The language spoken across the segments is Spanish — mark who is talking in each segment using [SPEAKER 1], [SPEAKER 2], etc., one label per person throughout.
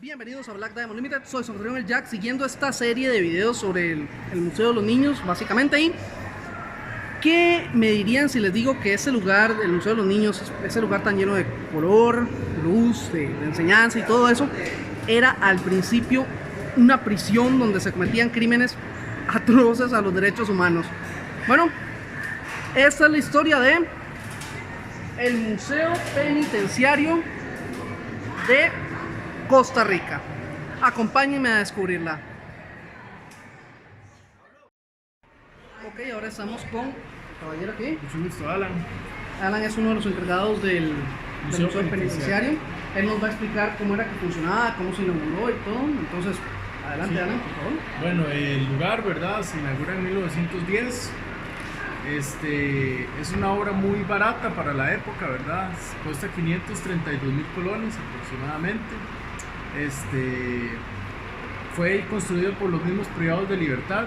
[SPEAKER 1] Bienvenidos a Black Diamond Limited, soy su anfitrión el Jack, siguiendo esta serie de videos sobre el Museo de los Niños, básicamente. Y ¿qué me dirían si les digo que ese lugar, el Museo de los Niños, ese lugar tan lleno de color, luz, de enseñanza y todo eso, era al principio una prisión donde se cometían crímenes atroces a los derechos humanos? Bueno, esta es la historia de el Museo Penitenciario de Costa Rica. Acompáñenme a descubrirla. Ok, ahora estamos con el caballero aquí.
[SPEAKER 2] Mucho gusto, Alan.
[SPEAKER 1] Alan es uno de los encargados del Museo Penitenciario. Él nos va a explicar cómo era que funcionaba, cómo se inauguró y todo. Entonces, adelante, sí. Alan, por favor.
[SPEAKER 2] Bueno, el lugar, ¿verdad? Se inaugura en 1910. Es una obra muy barata para la época, ¿verdad? Cuesta 532,000 colones aproximadamente. Fue construido por los mismos privados de libertad,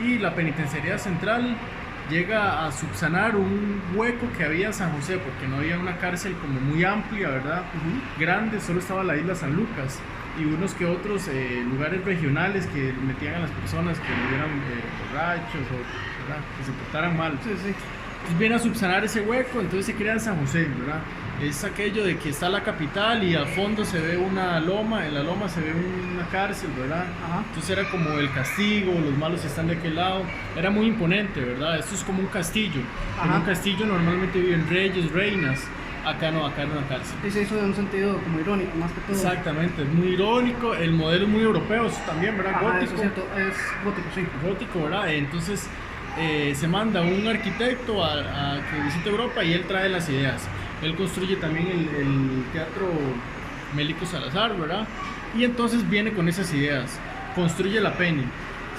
[SPEAKER 2] y la penitenciaría central llega a subsanar un hueco que había en San José, porque no había una cárcel como muy amplia, ¿verdad? Grande, solo estaba la isla San Lucas y unos que otros lugares regionales que metían a las personas que estuvieran borrachos o, ¿verdad?, que se portaran mal.
[SPEAKER 1] Sí, sí.
[SPEAKER 2] Entonces viene a subsanar ese hueco, entonces se crea en San José, ¿verdad? Es aquello de que está la capital y al fondo se ve una loma, en la loma se ve una cárcel, ¿verdad?
[SPEAKER 1] Ajá.
[SPEAKER 2] Entonces era como el castigo, los malos están de aquel lado, era muy imponente, ¿verdad? Esto es como un castillo. En un castillo normalmente viven reyes, reinas, acá no, acá en una cárcel.
[SPEAKER 1] Y se hizo en un sentido como irónico, más que todo.
[SPEAKER 2] Exactamente, es muy irónico, el modelo es muy europeo también, ¿verdad?
[SPEAKER 1] Ajá,
[SPEAKER 2] Gótico.
[SPEAKER 1] eso es cierto, es gótico, sí.
[SPEAKER 2] Gótico, ¿verdad? Entonces se manda un arquitecto a que visite Europa y él trae las ideas. Él construye también el Teatro Mélico Salazar, ¿verdad? Y entonces viene con esas ideas, construye la Penny.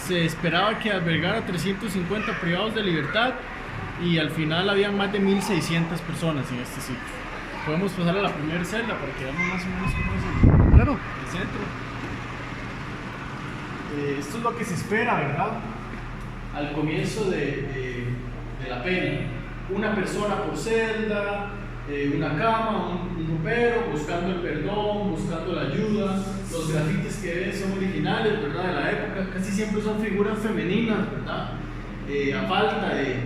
[SPEAKER 2] Se esperaba que albergara 350 privados de libertad y al final había más de 1,600 personas en este sitio. Podemos pasar a la primera celda para que veamos más o menos cómo es
[SPEAKER 1] Claro.
[SPEAKER 2] el centro. Esto es lo que se espera, ¿verdad? Al comienzo de la pena, una persona por celda, una cama, un ropero, buscando el perdón, buscando la ayuda. Los grafitis que ven son originales, ¿verdad?, de la época, casi siempre son figuras femeninas, ¿verdad? A falta de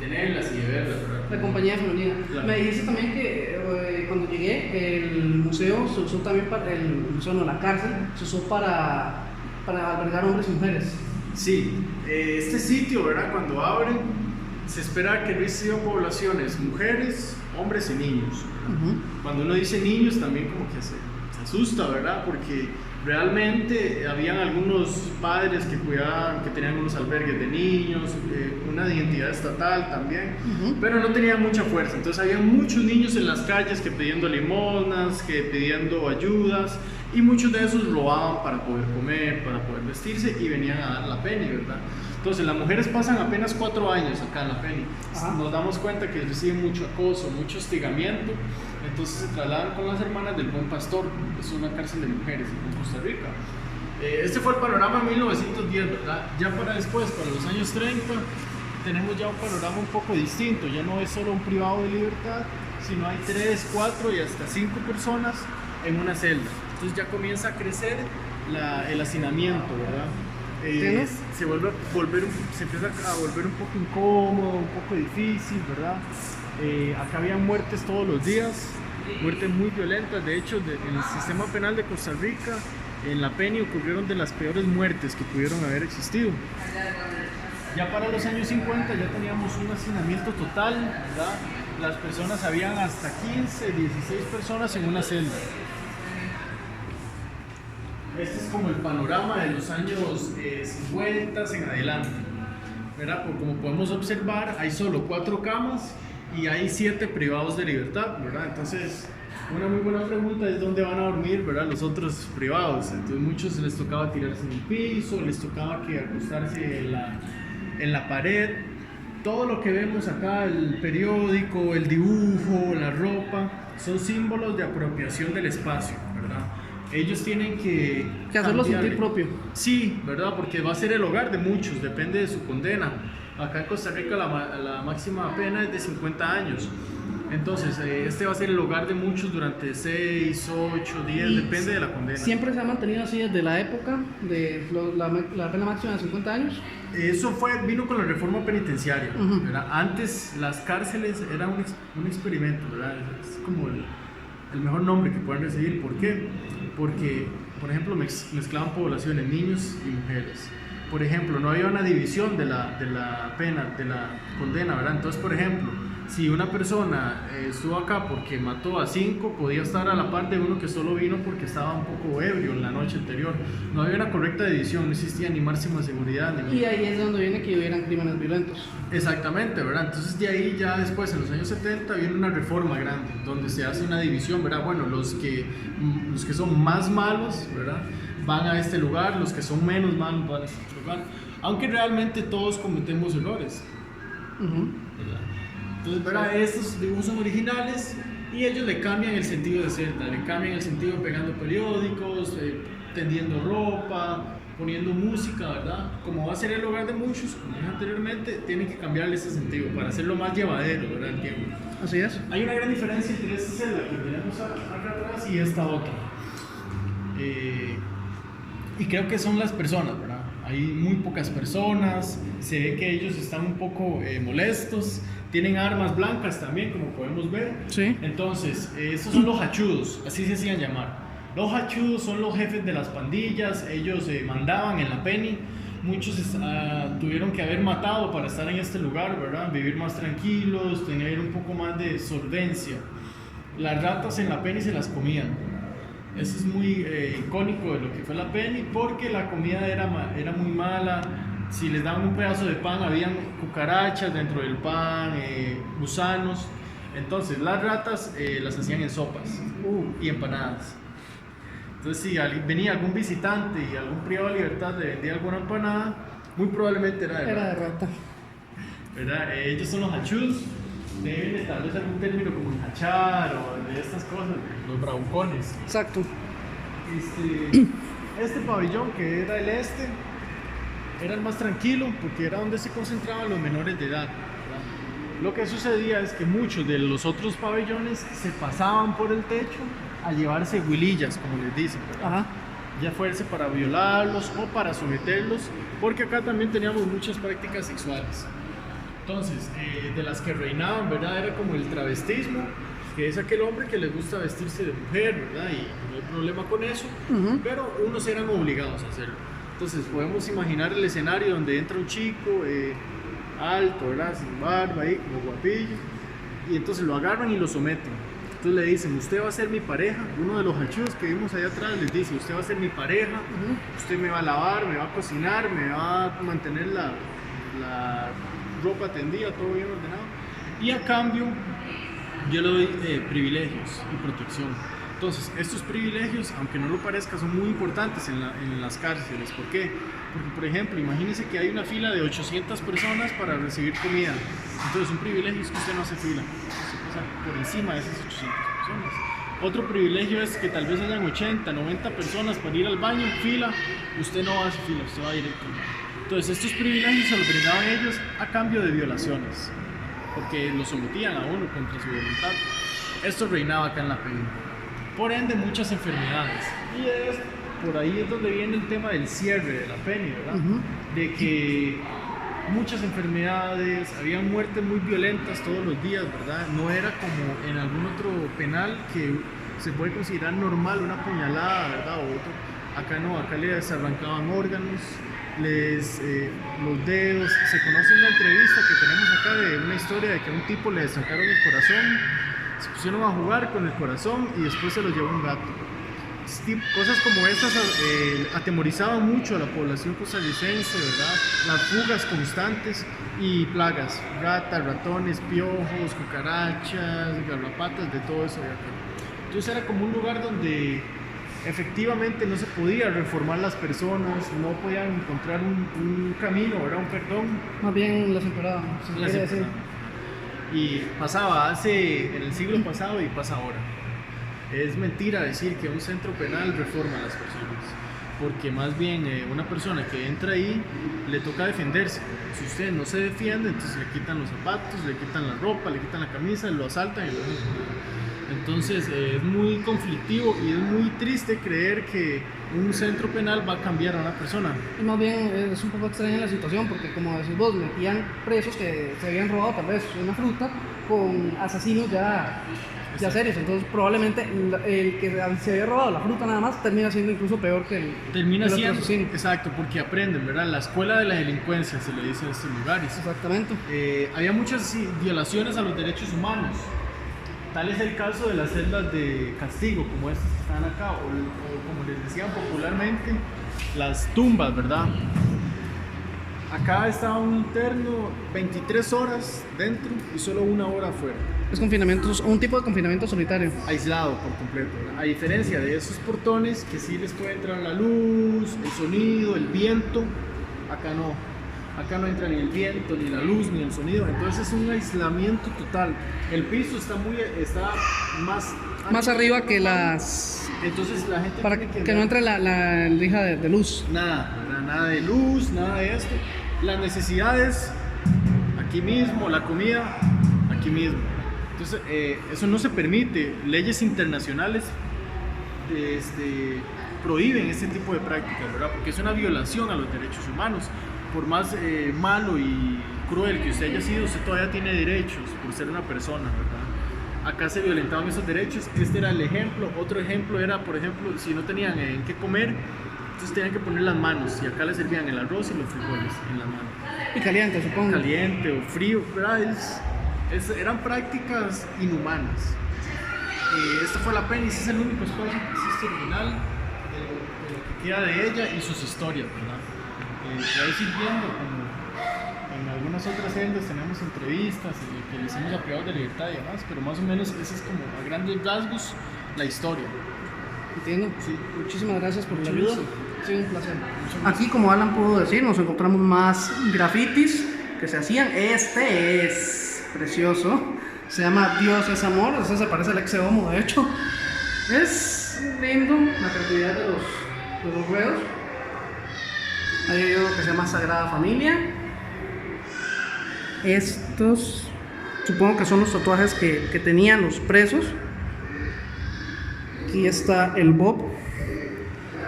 [SPEAKER 2] tenerlas y de verlas, ¿verdad?
[SPEAKER 1] La compañía femenina. Claro. Me dijiste también que cuando llegué, el museo se usó también para, el museo no, la cárcel, se usó para albergar hombres y mujeres.
[SPEAKER 2] Sí, este sitio, ¿verdad?, cuando abren, se espera que reciban poblaciones, mujeres, hombres y niños. Cuando uno dice niños también como que se asusta, ¿verdad? Porque realmente habían algunos padres que cuidaban, que tenían unos albergues de niños, una identidad estatal también, pero no tenían mucha fuerza. Entonces había muchos niños en las calles que pidiendo limosnas, que pidiendo ayudas, y muchos de esos robaban para poder comer, para poder vestirse, y venían a dar la Penny, ¿verdad? Entonces las mujeres pasan apenas 4 años acá en la Penny. Nos damos cuenta que reciben mucho acoso, mucho hostigamiento, entonces se trasladan con las hermanas del Buen Pastor, que es una cárcel de mujeres en Costa Rica. Este fue el panorama en 1910, ¿verdad? Ya para después, para los años 30, tenemos ya un panorama un poco distinto, ya no es solo un privado de libertad, sino hay 3, 4 y hasta 5 personas en una celda. Entonces ya comienza a crecer el hacinamiento, ¿verdad? Se empieza a volver un poco incómodo, un poco difícil, ¿verdad? Acá había muertes todos los días, muertes muy violentas. De hecho, en el sistema penal de Costa Rica, en la Penny ocurrieron de las peores muertes que pudieron haber existido. Ya para los años 50 ya teníamos un hacinamiento total, ¿verdad? Las personas, habían hasta 15, 16 personas en una celda. Este es como el panorama de los años 50 en adelante, ¿verdad? Como podemos observar, hay solo 4 camas y hay 7 privados de libertad, ¿verdad? Entonces, una muy buena pregunta es dónde van a dormir, ¿verdad?, los otros privados. Entonces, muchos les tocaba tirarse en el piso, les tocaba que acostarse en la pared. Todo lo que vemos acá, el periódico, el dibujo, la ropa, son símbolos de apropiación del espacio, ¿verdad? Ellos tienen que
[SPEAKER 1] hacerlo sentir propio.
[SPEAKER 2] Sí, ¿verdad? Porque va a ser el hogar de muchos, depende de su condena. Acá en Costa Rica la máxima pena es de 50 años. Entonces, este va a ser el hogar de muchos durante 6, 8, 10,
[SPEAKER 1] Y
[SPEAKER 2] depende de la condena.
[SPEAKER 1] Siempre se ha mantenido así desde la época de la pena máxima de 50 años.
[SPEAKER 2] Eso vino con la reforma penitenciaria,
[SPEAKER 1] Ujú.
[SPEAKER 2] ¿verdad? Antes las cárceles eran un experimento, ¿verdad? Es como el mejor nombre que pueden recibir. ¿Por qué? Porque, por ejemplo, mezclaban poblaciones, niños y mujeres. Por ejemplo, no había una división de la pena, de la condena, ¿verdad? Entonces, por ejemplo, si una persona estuvo acá porque mató a 5, podía estar a la par de uno que solo vino porque estaba un poco ebrio en la noche anterior. No había una correcta división, no existía ni máxima seguridad.
[SPEAKER 1] Y ahí es donde viene que hubieran crímenes violentos.
[SPEAKER 2] Exactamente, ¿verdad? Entonces de ahí ya después, en los años 70, viene una reforma grande, donde se hace una división, ¿verdad? Bueno, los que son más malos, ¿verdad? Van a este lugar, los que son menos malos van a este otro lugar. Aunque realmente todos cometemos errores, ¿verdad? Entonces, ¿verdad? Estos dibujos son originales y ellos le cambian el sentido de celda, le cambian el sentido pegando periódicos, tendiendo ropa, poniendo música, ¿verdad? Como va a ser el hogar de muchos, como dije anteriormente, tienen que cambiarle ese sentido para hacerlo más llevadero, ¿verdad? El tiempo.
[SPEAKER 1] Así es.
[SPEAKER 2] Hay una gran diferencia entre esta celda que tenemos acá atrás y esta otra. Y creo que son las personas, ¿verdad? Hay muy pocas personas, se ve que ellos están un poco molestos, tienen armas blancas también, como podemos ver.
[SPEAKER 1] Sí.
[SPEAKER 2] Entonces, estos son los hachudos, así se hacían llamar. Los hachudos son los jefes de las pandillas, ellos mandaban en la penny. Muchos tuvieron que haber matado para estar en este lugar, ¿verdad? Vivir más tranquilos, tener un poco más de solvencia. Las ratas en la penny se las comían. Eso es muy icónico de lo que fue la penny, porque la comida era muy mala. Si les daban un pedazo de pan, habían cucarachas dentro del pan, gusanos. Entonces las ratas las hacían en sopas y empanadas. Entonces si venía algún visitante y algún privado de libertad le vendía alguna empanada, muy probablemente era de
[SPEAKER 1] rata.
[SPEAKER 2] ¿Verdad? Ellos son los hachudos. Deben tal vez algún término como hachar o de estas cosas, los bravucones.
[SPEAKER 1] Exacto.
[SPEAKER 2] Este pabellón, que era el era el más tranquilo porque era donde se concentraban los menores de edad, ¿verdad? Lo que sucedía es que muchos de los otros pabellones se pasaban por el techo a llevarse huilillas, como les dicen, ¿verdad?
[SPEAKER 1] Ajá.
[SPEAKER 2] Ya fuese para violarlos o para someterlos, porque acá también teníamos muchas prácticas sexuales. Entonces, de las que reinaban, ¿verdad? Era como el travestismo, que es aquel hombre que le gusta vestirse de mujer, ¿verdad? Y no hay problema con eso, pero unos eran obligados a hacerlo. Entonces, podemos imaginar el escenario donde entra un chico alto, ¿verdad? Sin barba, ahí, como guapillo, y entonces lo agarran y lo someten. Entonces le dicen, usted va a ser mi pareja. Uno de los hachudos que vimos allá atrás les dice, usted va a ser mi pareja, usted me va a lavar, me va a cocinar, me va a mantener la ropa tendida, todo bien ordenado, y a cambio yo le doy privilegios y protección. Entonces estos privilegios, aunque no lo parezca, son muy importantes en las cárceles. ¿Por qué? Porque, por ejemplo, imagínense que hay una fila de 800 personas para recibir comida. Entonces un privilegio es que usted no hace fila, usted pasa por encima de esas 800 personas. Otro privilegio es que tal vez hayan 80, 90 personas para ir al baño en fila, usted no hace fila, usted va directo al baño. Entonces estos privilegios se los brindaban ellos a cambio de violaciones, porque los sometían a uno contra su voluntad. Esto reinaba acá en la penny. Por ende, muchas enfermedades. Y por ahí es donde viene el tema del cierre de la penny, ¿verdad? De que muchas enfermedades, había muertes muy violentas todos los días, ¿verdad? No era como en algún otro penal que se puede considerar normal, una puñalada, ¿verdad? O otro. Acá no, acá les arrancaban órganos, los dedos. Se conoce una entrevista que tenemos acá de una historia de que a un tipo le sacaron el corazón, se pusieron a jugar con el corazón y después se lo llevó un gato. Cosas como estas atemorizaban mucho a la población costarricense, ¿verdad? Las fugas constantes y plagas, ratas, ratones, piojos, cucarachas, garrapatas, de todo eso de acá. Entonces era como un lugar donde efectivamente no se podía reformar las personas, no podían encontrar un camino, ¿verdad? Un perdón.
[SPEAKER 1] Más bien las emperaban, se quiere decir.
[SPEAKER 2] Y pasaba en el siglo pasado y pasa ahora. Es mentira decir que un centro penal reforma a las personas. porque más bien una persona que entra ahí le toca defenderse. Si usted no se defiende, entonces le quitan los zapatos, le quitan la ropa, le quitan la camisa, lo asaltan y lo dejan. Entonces es muy conflictivo y es muy triste creer que un centro penal va a cambiar a una persona.
[SPEAKER 1] Y más bien es un poco extraña la situación porque, como decís vos, metían presos que se habían robado tal vez una fruta con asesinos ya serios. Entonces probablemente el que se había robado la fruta nada más termina siendo incluso peor que el otro asesino.
[SPEAKER 2] Exacto, porque aprenden, ¿verdad? La escuela de la delincuencia se le dice en estos lugares.
[SPEAKER 1] Exactamente.
[SPEAKER 2] Había muchas violaciones a los derechos humanos. Tal es el caso de las celdas de castigo, como estas que están acá, o como les decían popularmente, las tumbas, ¿verdad? Acá estaba un interno 23 horas dentro y solo 1 hora afuera.
[SPEAKER 1] Es un tipo de confinamiento solitario.
[SPEAKER 2] Aislado por completo, ¿verdad? A diferencia de esos portones que sí les puede entrar la luz, el sonido, el viento, acá no. Acá no entra ni el viento, ni la luz, ni el sonido. Entonces es un aislamiento total. El piso está
[SPEAKER 1] más arriba que las...
[SPEAKER 2] Entonces la gente
[SPEAKER 1] para que no entre la lija de luz.
[SPEAKER 2] Nada de luz, nada de esto. Las necesidades, aquí mismo. La comida, aquí mismo. Entonces eso no se permite. Leyes internacionales prohíben este tipo de prácticas, ¿verdad? Porque es una violación a los derechos humanos. Por más malo y cruel que usted haya sido, usted todavía tiene derechos por ser una persona, ¿verdad? Acá se violentaban esos derechos. Este era el ejemplo. Otro ejemplo era, por ejemplo, si no tenían en qué comer, entonces tenían que poner las manos, y acá les servían el arroz y los frijoles en las manos.
[SPEAKER 1] Y caliente, supongo.
[SPEAKER 2] Caliente o frío, ¿verdad? Eran prácticas inhumanas. Esta fue la pena, y ese es el único espacio que existe original de lo que queda de ella y sus historias, ¿verdad? Ahí sirviendo, como en algunas otras celdas tenemos entrevistas que le hicimos a privados de libertad y demás, pero más o menos esa es como a grandes rasgos la historia.
[SPEAKER 1] Entiendo.
[SPEAKER 2] Sí.
[SPEAKER 1] Muchísimas gracias por la ayuda. Sí, un placer. Aquí, como Alan pudo decir, nos encontramos más grafitis que se hacían. Este es precioso. Se llama Dios es amor. Ese se parece al ex homo, de hecho. Es lindo la creatividad de los ruedos. Hay uno que se llama Sagrada Familia. Estos supongo que son los tatuajes que tenían los presos. Aquí está el Bob.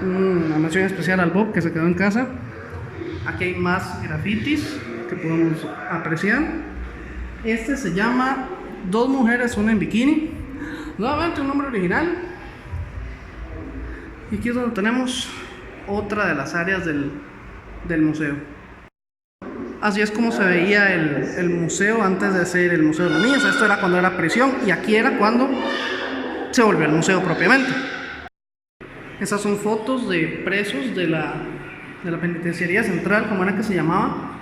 [SPEAKER 1] Una mención especial al Bob que se quedó en casa. Aquí hay más grafitis que podemos apreciar. Este se llama Dos mujeres, una en bikini. Nuevamente un nombre original. Y aquí es donde tenemos otra de las áreas del museo. Así es como se veía el museo antes de ser el Museo de los Niños. Esto era cuando era prisión y aquí era cuando se volvió el museo propiamente. Estas son fotos de presos de la penitenciaría central, como era que se llamaba.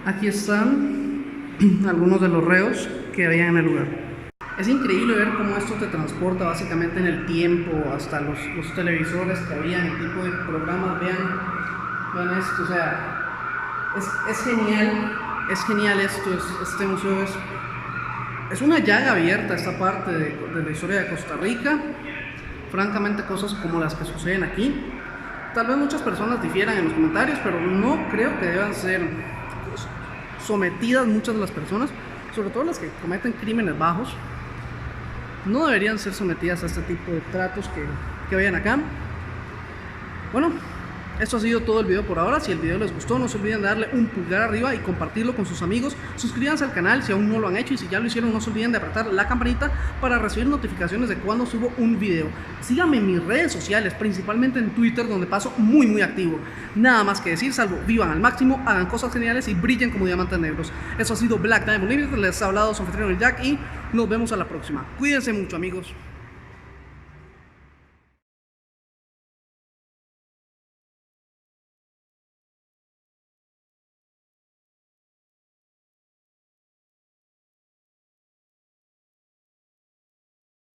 [SPEAKER 1] Aquí están algunos de los reos que había en el lugar. Es increíble ver cómo esto te transporta básicamente en el tiempo, hasta los televisores que había, el tipo de programas. Vean esto, o sea, es genial esto. Este museo es una llaga abierta, esta parte de la historia de Costa Rica. Francamente, cosas como las que suceden aquí, tal vez muchas personas difieran en los comentarios, pero no creo que deban ser sometidas muchas de las personas, sobre todo las que cometen crímenes bajos. No deberían ser sometidas a este tipo de tratos que vayan acá. Bueno, esto ha sido todo el video por ahora. Si el video les gustó, no se olviden de darle un pulgar arriba y compartirlo con sus amigos. Suscríbanse al canal si aún no lo han hecho, y si ya lo hicieron, no se olviden de apretar la campanita para recibir notificaciones de cuando subo un video. Síganme en mis redes sociales, principalmente en Twitter, donde paso muy activo. Nada más que decir, salvo vivan al máximo, hagan cosas geniales y brillen como diamantes negros. Eso ha sido Black Diamond Limited. Les ha hablado su anfitrión el Jack y nos vemos a la próxima. Cuídense mucho, amigos.